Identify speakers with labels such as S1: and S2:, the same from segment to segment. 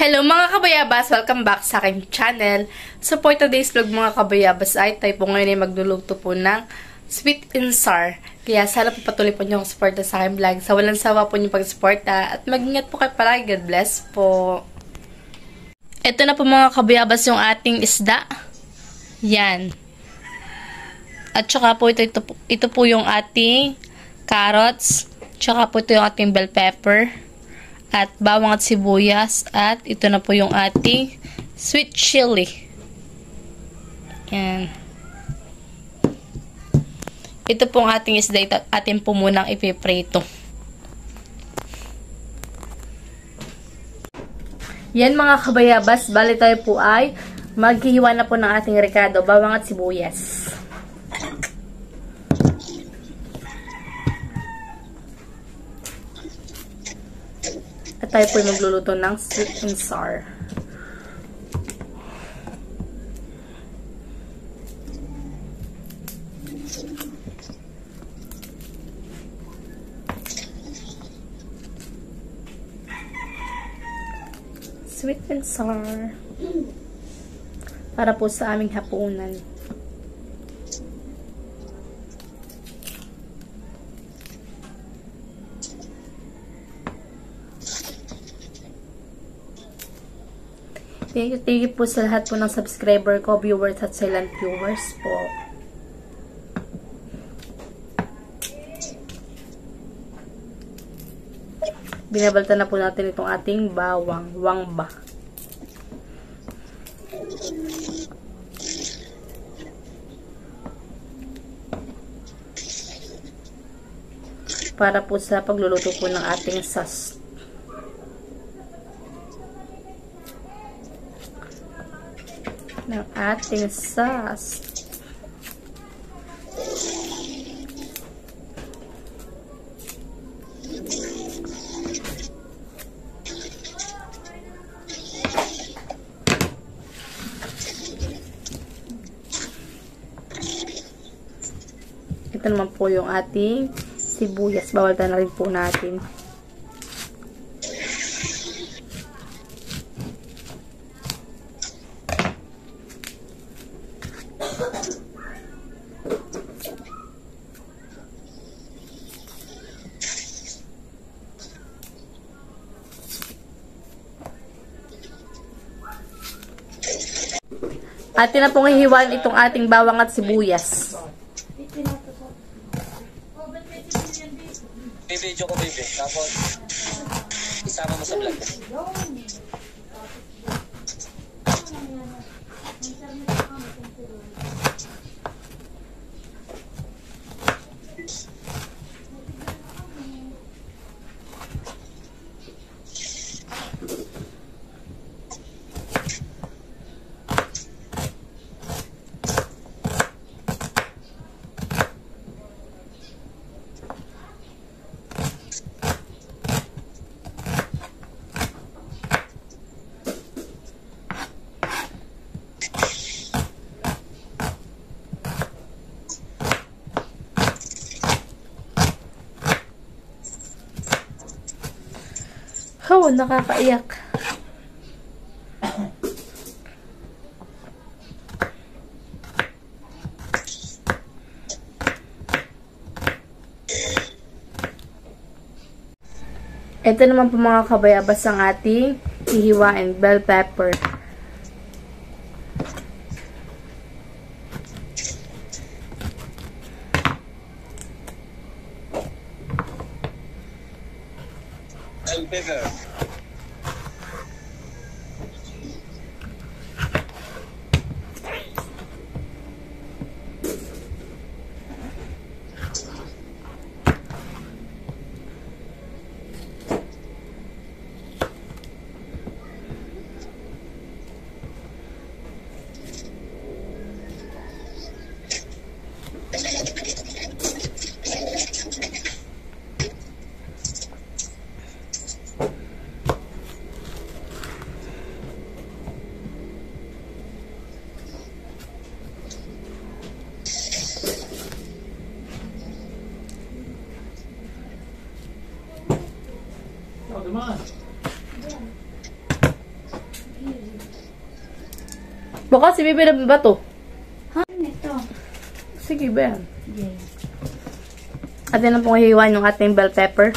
S1: Hello mga kabayabas! Welcome back sa aking channel. So for today's vlog mga kabayabas ay tayo po ngayon ay magluluto po ng sweet and sour. Kaya sana po patuloy po niyo akong suporta sa aking vlog. Sa walang sawa po niyo pag-suporta at mag-ingat po kayo palagi. God bless po. Ito na po mga kabayabas yung ating isda. Yan. At saka po ito po yung ating carrots. Tsaka po ito yung ating bell pepper. At bawang at sibuyas. At ito na po yung ating sweet chili. Yan. Ito pong ating isda. Ito atin po munang ipiprito. Yan mga kabayabas. Bali tayo po ay maghihiwa na po ng ating ricado. Bawang at sibuyas. At tayo po ay magluluto ng sweet and sour. Sweet and sour. Para po sa aming hapunan. Thank you po sa lahat po ng subscriber ko, viewers at silent viewers po. Binabalta na po natin itong ating bawang, wangba. Para po sa pagluluto po ng ating sauce. Ng ating sauce. Ito naman po yung ating sibuyas. Bawaltan na rin po natin. At na pong hihiwan itong ating bawang at sibuyas.
S2: Video ko, baby. Tapos, isama mo sa vlog.
S1: Oh, nakakaiyak. Ito naman po mga kabayabas ang ating ihiwain, bell pepper.
S2: El pepper. Oh, come on.
S1: Baka si Bibi na ba to?
S3: Ha? Ito.
S1: Sige ba yan?
S3: Yeah.
S1: At yan na pong hihiwain yung ating bell pepper.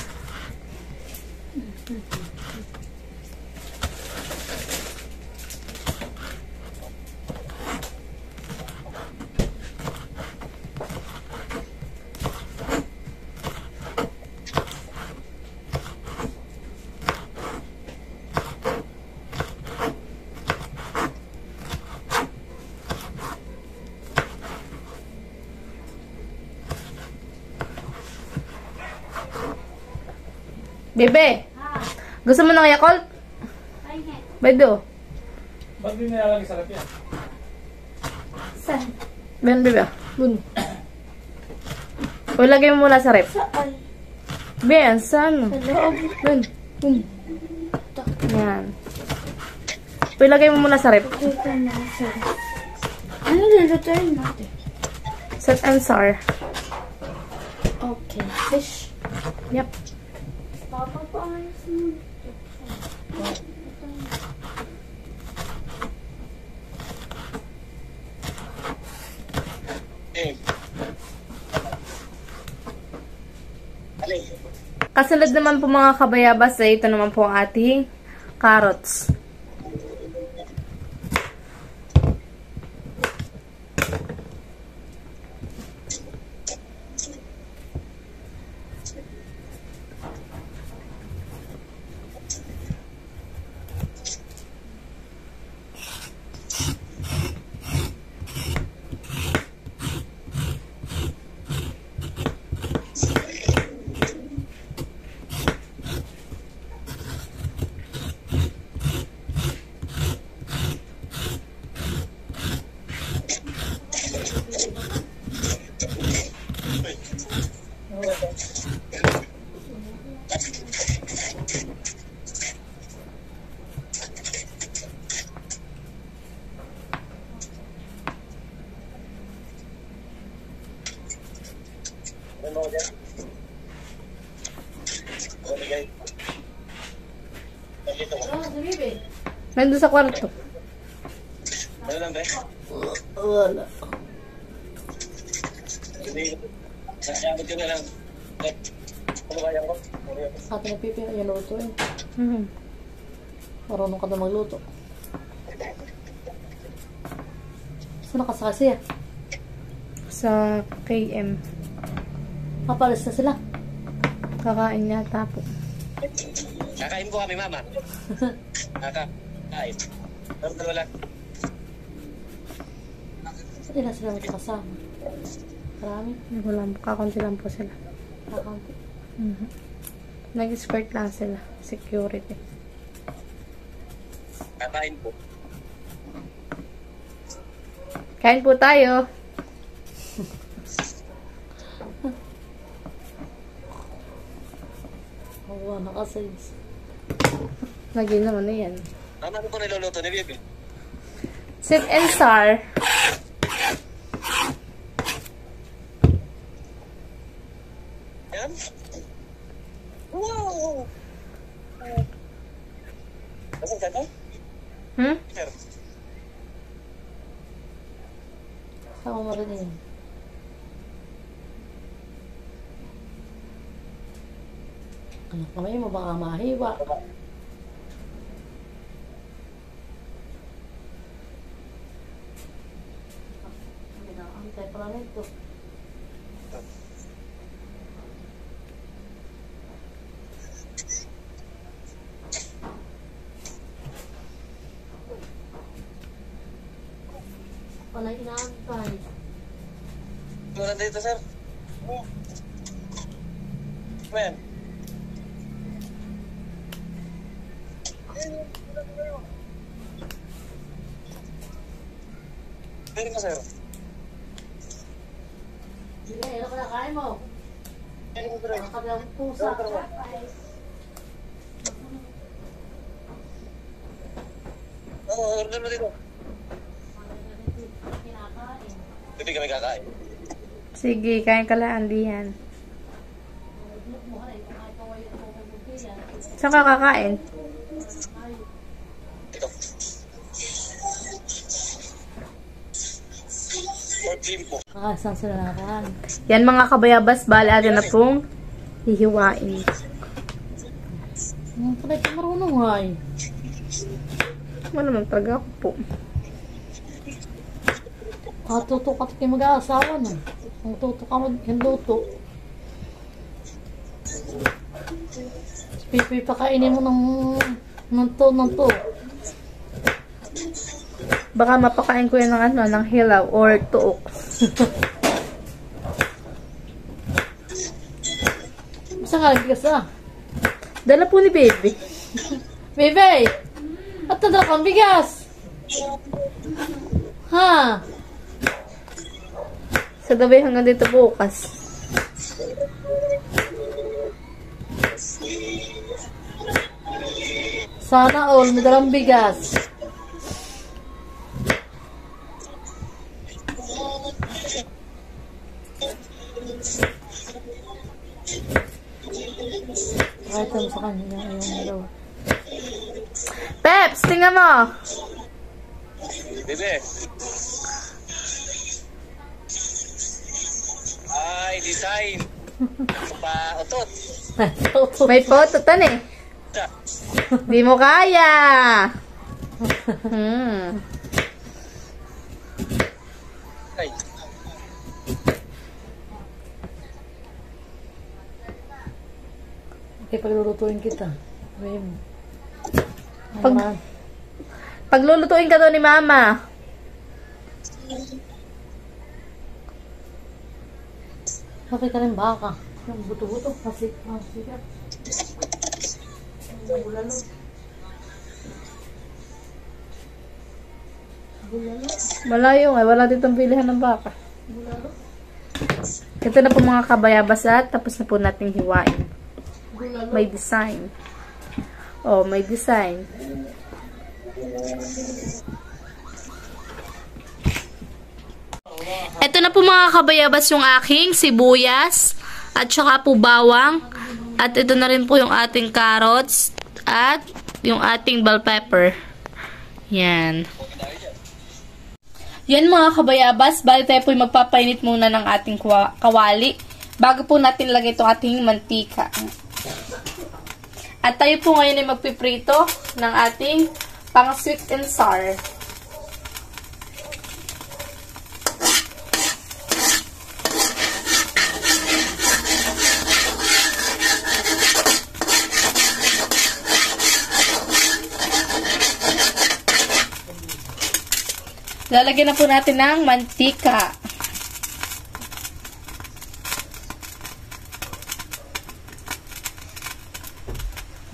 S1: Bebe, gusto mo ng Yakult?
S3: Ay, nga.
S1: Bedo.
S4: Ba't di nilalagay sa lapyan?
S3: Saan?
S1: Ben, bebe. Bun. O, lagay mo muna sa rep.
S3: Saan?
S1: Ben, sa ano?
S3: Sa loob.
S1: Bun. Bun. Yan. O, lagay mo muna sa rep.
S3: Dito na sa... Ano lulutuin natin?
S1: Sweet and sour.
S3: Okay. Fish.
S1: Yep.
S3: Papapaayos mo.
S2: Eh. Alin?
S1: Kasunod naman po mga kabayabas, ay ito naman po ang ating carrots.
S2: Ano mo dyan? Ano bigay? Nandito ka.
S1: Nandun sa kwarto.
S2: Ano lang, Be?
S1: Wala.
S2: Hindi. Sasabot ko na lang. Ano kaya ko?
S5: Ate na Pipi, yan luto eh.
S1: Mhm.
S5: Marunong ka na magluto. Saan nakasakay siya?
S1: Sa KM.
S5: Papalis na sila.
S1: Kakain yata po.
S2: Kakain po kami, Mama. Kakain. Pero dalawa lang.
S5: Hindi na sila magkakasama. Marami.
S1: Wala po. Kakunti lang po sila.
S5: Kakampi.
S1: Mhm. Nag-escort lang sila. Security.
S2: Kakain po.
S1: Kain po tayo.
S5: Hawa na kasi.
S1: Lagi naman na yan.
S2: Ano po niluluto ni Bibi?
S1: Sweet and sour.
S2: Yan? Wow! Nasaan ka to?
S1: Hmm?
S2: Sir.
S5: Sama mo rin yun. Anak kamay mo, baka mahiwa. Antay pala nito. Panay inaantay.
S2: Ano nandito, sir? Man. Meron ka, sir.
S5: Sige, ano ka na kain mo?
S2: Meron ka, sir.
S5: Nakakabilang pusa.
S2: Oo, order mo dito.
S5: Kinakain.
S2: Hindi kami kakain.
S1: Sige, kain ka lang, Andihan. Saan ka kakain?
S2: Ito. Pork limpo.
S5: Saan sila nakaraan?
S1: Yan mga kabayabas, bali atin na pong hihiwain.
S5: Pala ito marunong ay.
S1: Wala naman talaga ako po.
S5: Katuto ka kayo mag-aasawa na. Ang tuto ka mag-hinduto. Pipi pakainin mo ng to.
S1: Baka mapakain ko yan ng ano, ng hilaw or tuok.
S5: Saan ka nagbigas ah?
S1: Dala po ni baby.
S5: Bebe! At nadala kang bigas! Ha?
S1: Sa gabi hanggang dito bukas.
S5: Sana all, madalang bigas. Kahit mo sa kanya, ayaw mo daw.
S1: Peps, tingnan mo.
S2: Bebe. Ay, design. Pa utot.
S1: May photo tan eh. Di mo kaya.
S2: Ay.
S5: Okay, paglulutuin kita. Sabihin mo.
S1: Paglulutuin ka daw ni mama.
S5: Okay ka rin baka. Yung buto-buto. Sikat. Bulalo.
S1: Malayo nga, wala ditong pilihan ng baka.
S5: Bulalo.
S1: Ito na po mga kabayabas at tapos na po nating hiwain.
S5: Bulalo.
S1: May design. Oh, may design. Ito na po mga kabayabas yung aking sibuyas at saka po bawang. At ito na rin po yung ating carrots at yung ating bell pepper. Yan. Yan mga kabayabas, bali tayo po magpapainit muna ng ating kawali bago po natin lagay itong ating mantika. At tayo po ngayon ay magpiprito ng ating pang sweet and sour. Lalagyan na po natin ng mantika.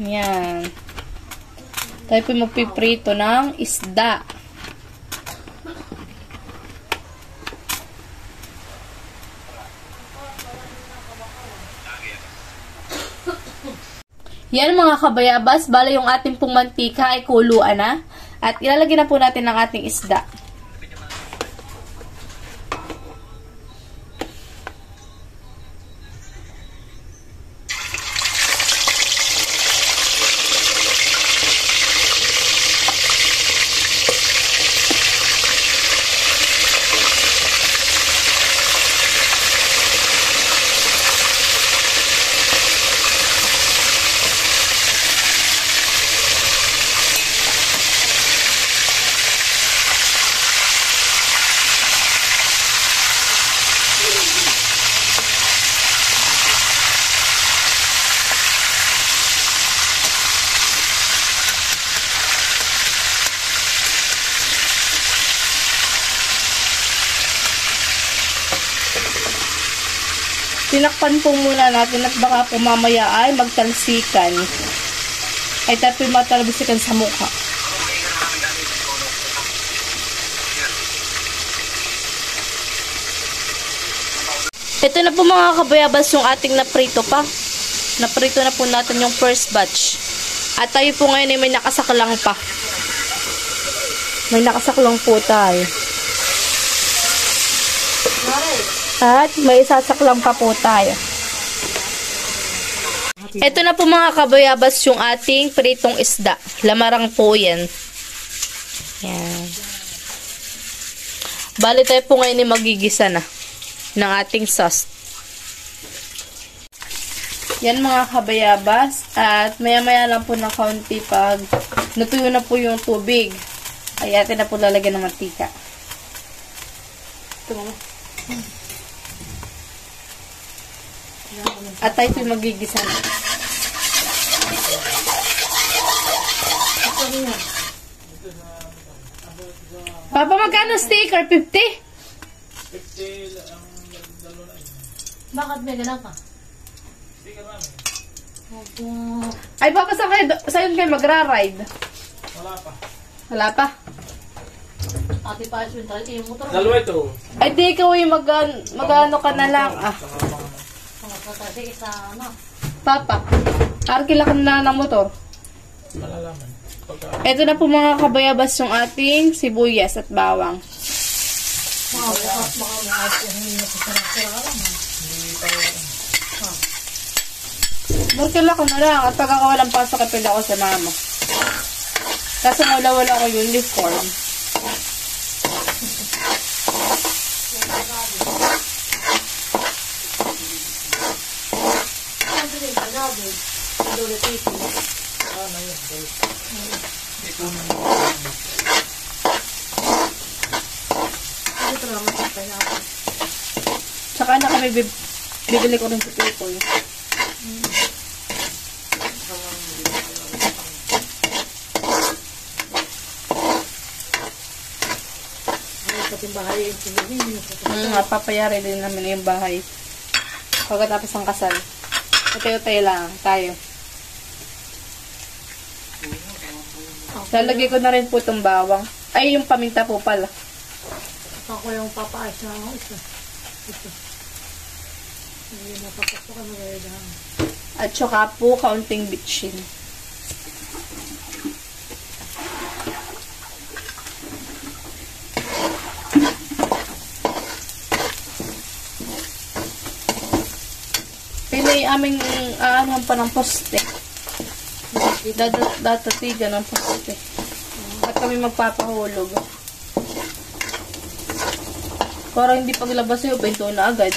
S1: Yan. Tayo po magpiprito ng isda. Yan mga kabayabas, bala yung ating pong mantika ay kuluan na. At ilalagyan na po natin ng ating isda. Tinakpan po muna natin at baka po mamaya ay magtalsikan. Ay tayo po matalsikan sa mukha. Ito na po mga kabayabas yung ating naprito pa. Naprito na po natin yung first batch. At tayo po ngayon ay may nakasaklang pa. May nakasaklang po tayo. At may isasaklang pa po tayo. Ito na po mga kabayabas yung ating pritong isda. Lamarang po yan. Yan. Bali tayo po ngayon ay magigisa na ng ating sauce. Yan mga kabayabas. At maya-maya lang po ng kaunti pag natuyo na po yung tubig. Ay atin na po lalagyan ng mantika. Ito mama. At tayo po magigisa na. Papa, magkano sticker? 50?
S4: 50 ang dalo na yun.
S5: Bakit may ganun ka?
S4: Sticker namin.
S5: Opo.
S1: Ay, Papa, saan kayo magra-ride?
S4: Wala pa.
S1: Wala pa.
S5: Ate pa yung try yung motor.
S4: Dalawa ito.
S1: Ay, di ikaw ay mag-ano ka na lang. Ah,
S5: Kasi isa ano.
S1: Papa, arkila ka na ng motor.
S4: Malalaman. Pagka
S1: Ito na po mga kabayabas yung ating sibuyas at bawang.
S5: Mga bukas, mga bukas. Hindi na sasarap-sarap lang.
S1: Arkila ka na lang. At pagka walang pasok, kapila ako sa mama. Kaso wala ko uniform. Tsaka na kami bibili ko rin sa people.
S5: Pating bahay yung tinihin.
S1: Papayari din namin yung bahay. Pagkatapos ng kasal. Tayo-tayo lang tayo. Lalagay ko na rin po itong bawang. Ay, yung paminta po pala.
S5: Ako yung papaayos na ako isa. Ito. Hindi napapasok ka na.
S1: At saka po, kaunting bitchin. Pinay aming aanhan pa ng poste. Datatigan ng poste. At kami magpapahulog. Para hindi paglabas yun, bento na agad.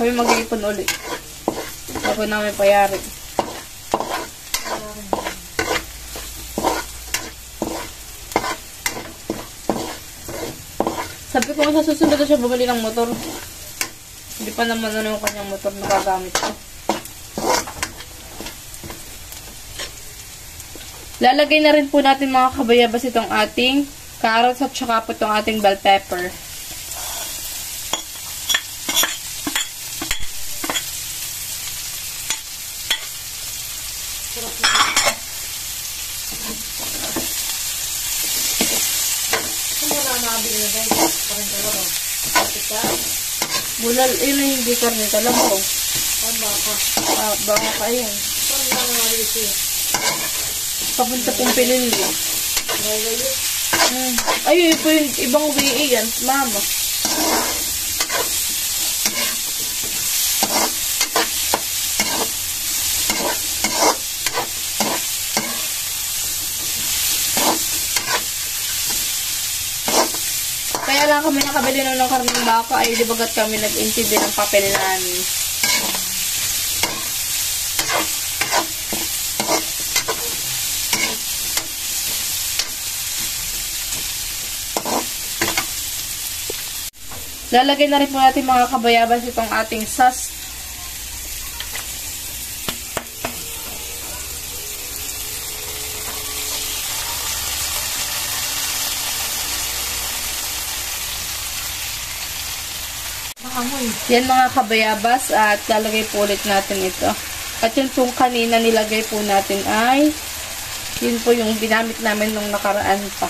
S1: Kami mag-iipon ulit. Bago namin payari. Sabi ko sa susunod na siya bumili ng motor. Hindi pa naman ano yung kanyang motor na gagamit ko. Lalagay na rin po natin mga kabayabas itong ating carrots at saka po itong ating bell pepper. Bulal, hindi karne talaga. Baka ka yan. Papunta pong Pilili. Ay, po yung ibang way yan, mama. Kaya lang kami nakabili ng karneng baka ay di bagat kami nag-intindi ng papel namin. Lalagay na rin po natin mga kabayabas itong ating sauce. Yan mga kabayabas at lalagay po ulit natin ito. At yung pong kanina nilagay po natin ay yun po yung ginamit namin nung nakaraan pa.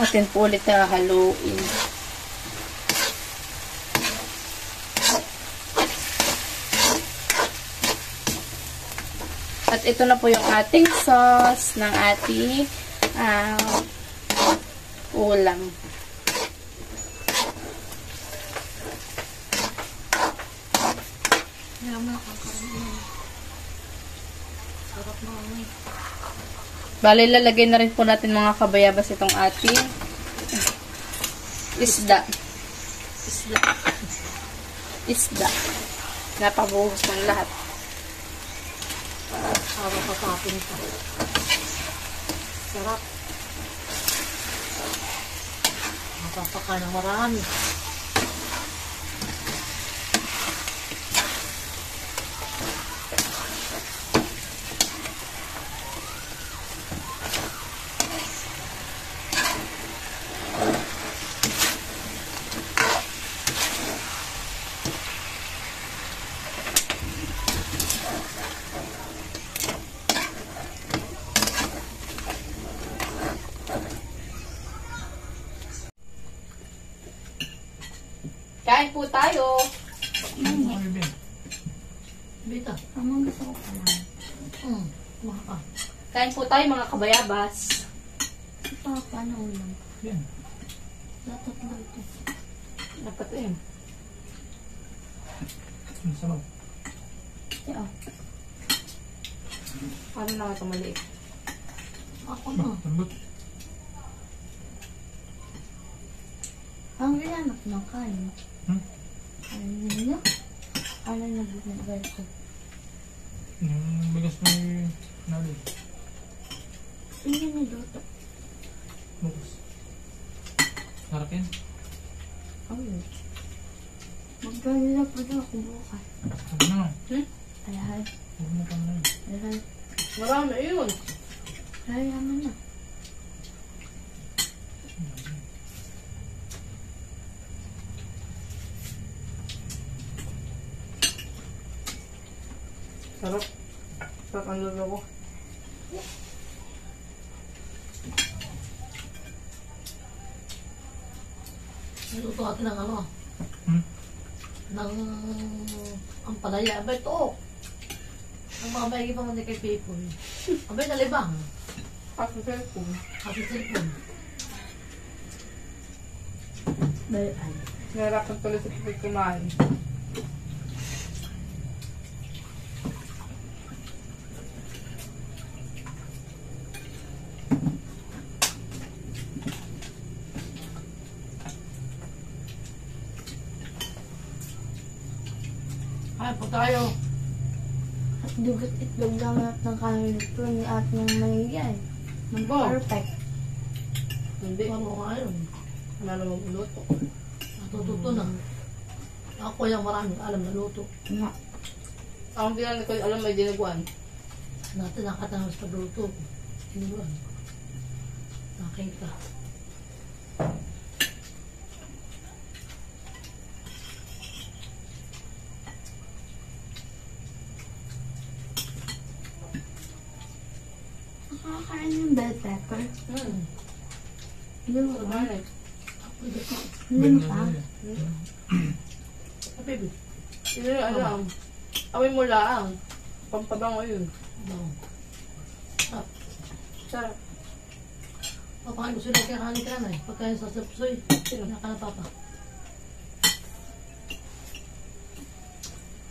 S1: Atin po ulit haluin. At ito na po yung ating sauce ng ating ulam.
S5: Sarap na ano.
S1: Bale, lalagay na rin po natin mga kabayabas itong ating isda. Isda. Napabuhos ng lahat.
S5: Para patapin ka. Sarap. Mapapaka ng marami.
S1: Kain po tayo.
S4: Ano yun?
S5: Bita.
S3: Ang gusto ko pala.
S5: Maka.
S1: Kain po tayo mga kabayabas.
S3: Ito, paano ulam?
S4: Yan.
S3: Dapat ba ito?
S1: Dapat yun.
S4: Ang sarap.
S3: Ito.
S1: Paano na ito maliit?
S5: Ako na.
S4: Lambot.
S3: Ang ginanap ng kain. Ano nila? Ano nabibigay ko?
S4: Yung bigas may nali.
S3: Hindi niluto.
S4: Bukas. Sarap yan.
S3: Ay. Magdalila pa daw ako bukas.
S4: Sabi na nga.
S3: Alahal.
S4: Huwag mo pa na yun.
S3: Alahal.
S1: Marami yun.
S3: Alahal naman na.
S1: Sarap. Sarap ang lulo ko.
S5: Niluto natin ng ano.
S4: Hmm?
S5: Ng ampalaya. Abay, ito. Ang mga maigi pa man kay Pipoy. Abay, nalibang.
S1: Kasi cellphone.
S5: Kasi cellphone.
S3: Bayan.
S1: Nahirapan tuloy sa pipig kumain.
S5: Ay, po tayo.
S3: At dugot itlog lang at ng kain nito ni at ng maigay. Mag-perfect.
S1: Hindi.
S5: Paano ka yun?
S1: Wala namang uluto.
S5: Natututo na. Ako yung maraming alam na luto.
S3: Nga.
S1: Ang hindi ko alam may dinaguan.
S5: Natin nakatangos sa luto. Inuwan. Nakita.
S3: Nakakain ng bell pepper. Hindi mo ba?
S1: Kumain.
S3: Hindi mo pa?
S5: Baby.
S1: Hindi na alam. Amoy mo lang. Pampabango yun.
S5: No.
S1: Sarap.
S5: Papakain ko sila kaya kanin ka na eh. Pagkain sa sapsoy. Sino na ka na papa?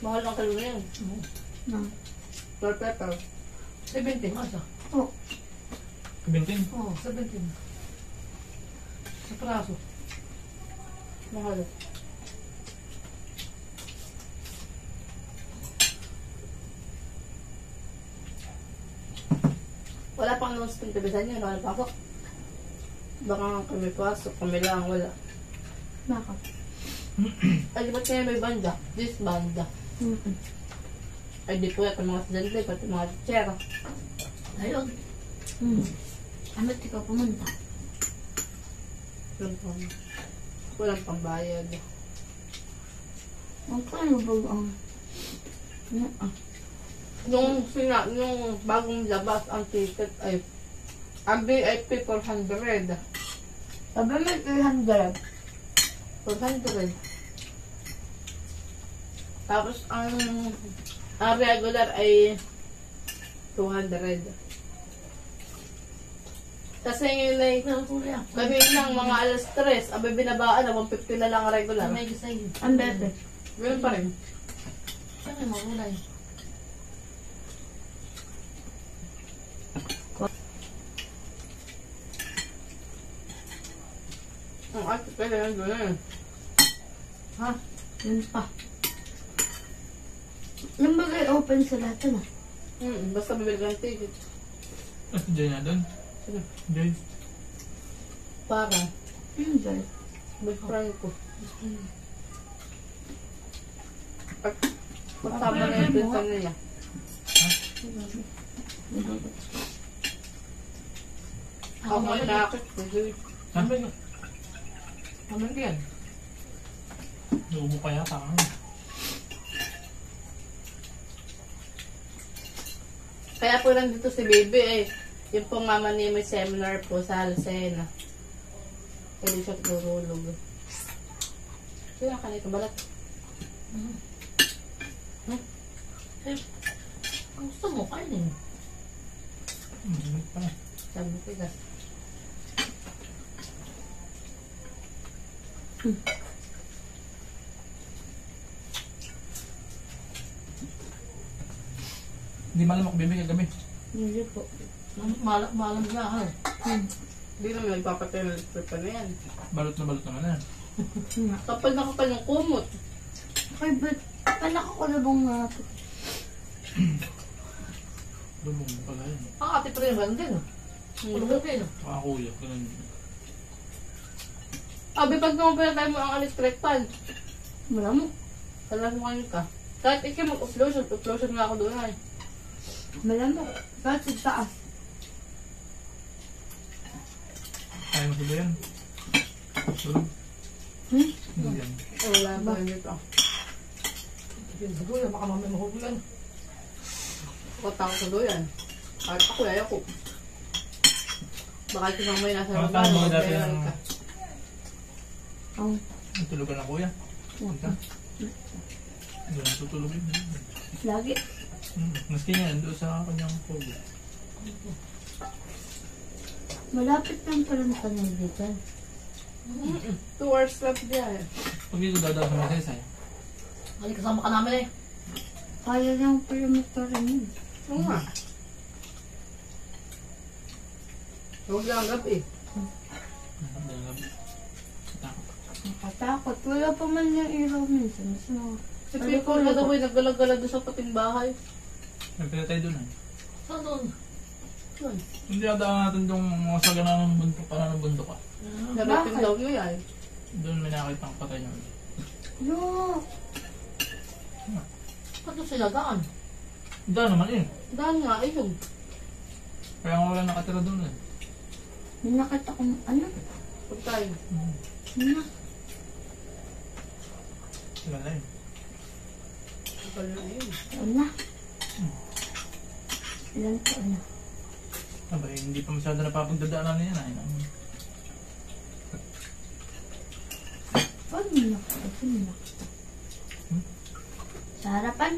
S1: Mahal ang kalo na yan.
S3: No.
S1: Bell pepper.
S5: 17, asa?
S3: Oh.
S4: Kabintin.
S5: Oo, 17. Sa praso.
S1: Mahal. Wala pang non-spin tabisan nyo. Wala pa ako. Baka kami pasok. Kami lang. Wala.
S3: Bakit?
S1: Ay, di ba't kaya may banda? This banda. Ay, di po yata mga estudyante. Pati mga teacher.
S5: Ayun.
S3: Amit ikaw pumunta.
S1: Walang pambayad.
S3: Magkano ba ang...
S1: Yung bagong labas ang ticket ay ang VIP 400.
S3: Sabi may 300.
S1: 400. Tapos, ang regular ay 200. Kasi yun ay, kami lang mga alas 3, abay binabaan na 150 na lang ang regular.
S5: May gisay.
S3: Ang bebe.
S1: Ganun pa rin.
S5: Siyempre, magulay.
S1: Ang ate pala yung gano'n.
S3: Ha? Yun pa. Yung bagay open sa lahat na.
S1: Basta bibili ka ng ticket.
S4: Diyan na doon.
S1: Sino?
S4: Diyan.
S1: Para,
S3: Yung dyan.
S1: big friend ko. At, kasama na yung pinsan nila. Ako may nakakit ko.
S4: Ha? Ano yan? Lubo pa yata ako.
S1: Kaya po lang dito si Baby eh. Yung pong mama niya may seminar po sa Halsena. Hindi siya tutulog. Kaya ka nito balat.
S5: Ang gusto mo, kainin.
S4: Mainit pa.
S1: Sabi ko tigas.
S4: Hindi malam ako bibig kagabi.
S3: Hindi po.
S5: Malam na, ha?
S1: Hindi naman nagpapatay ng electric pa na yan.
S4: Balot naman na.
S1: Kapal na kapal ng kumot.
S3: Ay, ba't anak ko na bang nga ito?
S4: Lumong pala yun.
S5: Ang ate pa rin, ganun din. Ulog din.
S4: Kuya, ganun.
S1: Abi, pag naman mo ang electric pan,
S3: Wala mo.
S1: talagang ka. Kahit ikaw mag-uplosion nga ako doon ay.
S3: Wala mo. Kahit sa taas.
S4: Kaya mo sila yan. Tulog. Hindi yan.
S1: Wala ba dito.
S5: Yung saguya, baka mamay mahugulan.
S1: Patang ko doon. Kahit ako, ayaw ko. Baka ito nang may nasa
S4: Bakit
S1: baba.
S4: ang mga dati
S1: magbayaran
S4: ng-
S1: ka.
S3: Ang
S4: Tulugan na kuya. Punta. Doon ang tutulogin.
S3: lagi.
S4: Maski nga, doon sa kanyang pogo.
S3: Malapit lang pala na kanil dito.
S1: 2 hours left diyan.
S4: Pag dito dadaan sa Masaysay.
S5: Ay, kasama ka namin eh.
S3: Kaya lang pala motorin yun.
S1: Oo nga. Huwag lang gabi.
S3: Nakatakot. Wala pa man yung ilaw minsan. So,
S1: Si Pico na daw ay naggalagala doon sa pating bahay.
S4: Nagpila tayo doon.
S5: Saan doon?
S1: Doon.
S4: Hindi nadaan natin yung mga sagana ng bundok, para ng bundok ka.
S1: Narating daw niya ay.
S4: Doon may nakita ang patay niya.
S3: no.
S5: Saan doon sila daan?
S4: Daan naman eh.
S1: Dahil nga, ayun.
S4: Kaya nga wala nakatira doon eh.
S3: May nakita kong ano.
S1: Pagkain.
S3: Ano.
S4: Wala na eh.
S1: Pagkain na ayun.
S3: Ano. Ilan po ano.
S4: Abay, hindi pa masyado napapagdadaanan na yan. Ay,
S3: Paano mo nakita? Sino nakita? Sa harapan?